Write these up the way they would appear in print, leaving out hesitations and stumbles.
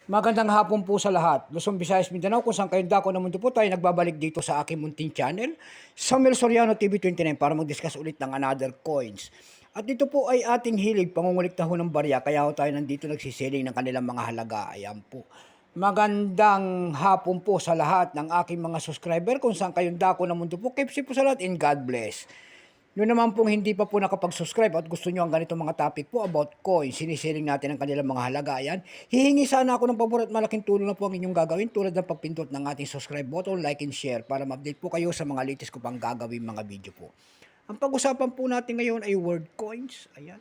Magandang hapon po sa lahat. Luzon, Visayas, Mindanao, kung saan kayong dako na mundo po tayo nagbabalik dito sa aking munting channel, Samuel Soriano TV29 para mag-discuss ulit ng another coins. At dito po ay ating hilig, pangungulikta ho ng barya, kaya ho tayo nandito nagsisiling ng kanilang mga halaga. Ayan po. Magandang hapon po sa lahat ng aking mga subscriber, kung saan kayong dako na mundo po. Keep safe po sa lahat and God bless. Noon naman pong hindi pa po nakapag-subscribe at gusto nyo ang ganitong mga topic po about coins, sinisiling natin ang kanilang mga halaga. Ayan. Hihingi sana ako ng pabor at malaking tulong na po ang inyong gagawin tulad ng pagpindot ng ating subscribe button, like and share para ma-update po kayo sa mga latest ko pang gagawin mga video po. Ang pag-usapan po natin ngayon ay word coins. Ayan.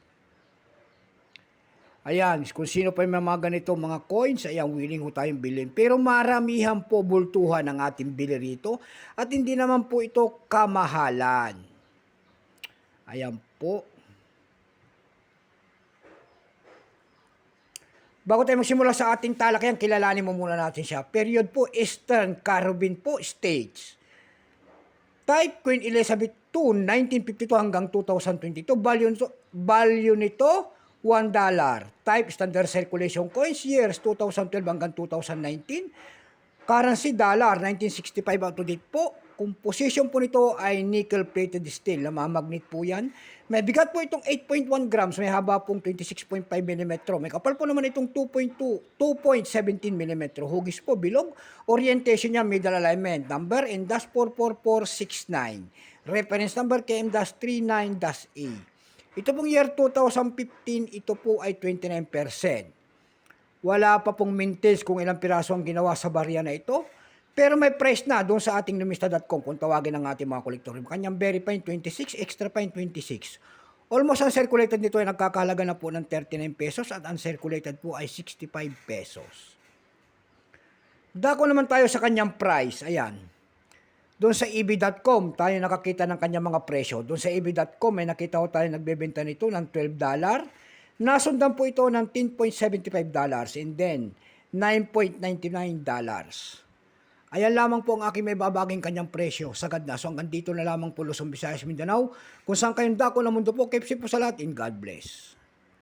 Ayan, kung sino pa yung mga ganito mga coins, ayan, willing ho tayong bilhin. Pero maramihan po bultuhan ang ating bili rito at hindi naman po ito kamahalan. Ayan po. Bago tayo magsimula sa ating talakayan, kilalanin mo muna natin siya. Period po, Eastern Caribbean po, States. Type, Queen Elizabeth II, 1952 hanggang 2022. Value nito, $1. Type, Standard Circulation Coins, years 2012 hanggang 2019. Currency, dollar, 1965 out to date po. Composition po nito ay nickel-plated steel. Namamagnet po yan. May bigat po itong 8.1 grams. May haba pong 26.5 mm. May kapal po naman itong 2.17 mm. Hugis po, bilog. Orientation niya, middle alignment. Number, N-444469. Reference number, KM-39-A. Ito pong year 2015, ito po ay 29%. Wala pa pong mintage kung ilang piraso ang ginawa sa barya na ito. Pero may price na doon sa ating numista.com kung tawagin ng ating mga kolektor. Kanyang very fine 26, extra fine 26. Almost uncirculated nito ay nagkakahalaga na po ng 39 pesos at uncirculated po ay 65 pesos. Dako naman tayo sa kanyang price. Ayan. Doon sa eb.com tayo nakakita ng kanyang mga presyo. Doon sa eb.com may nakita ko tayo nagbebenta nito ng $12. Nasundan po ito ng $10.75 and then $9.99. Ayan lamang po ang aking may babaging kanyang presyo. Sagad na. So hanggang dito na lamang po Luzon, Visayas, Mindanao. Kung saan kayong dako ng mundo po, keep safe po sa lahat and God bless.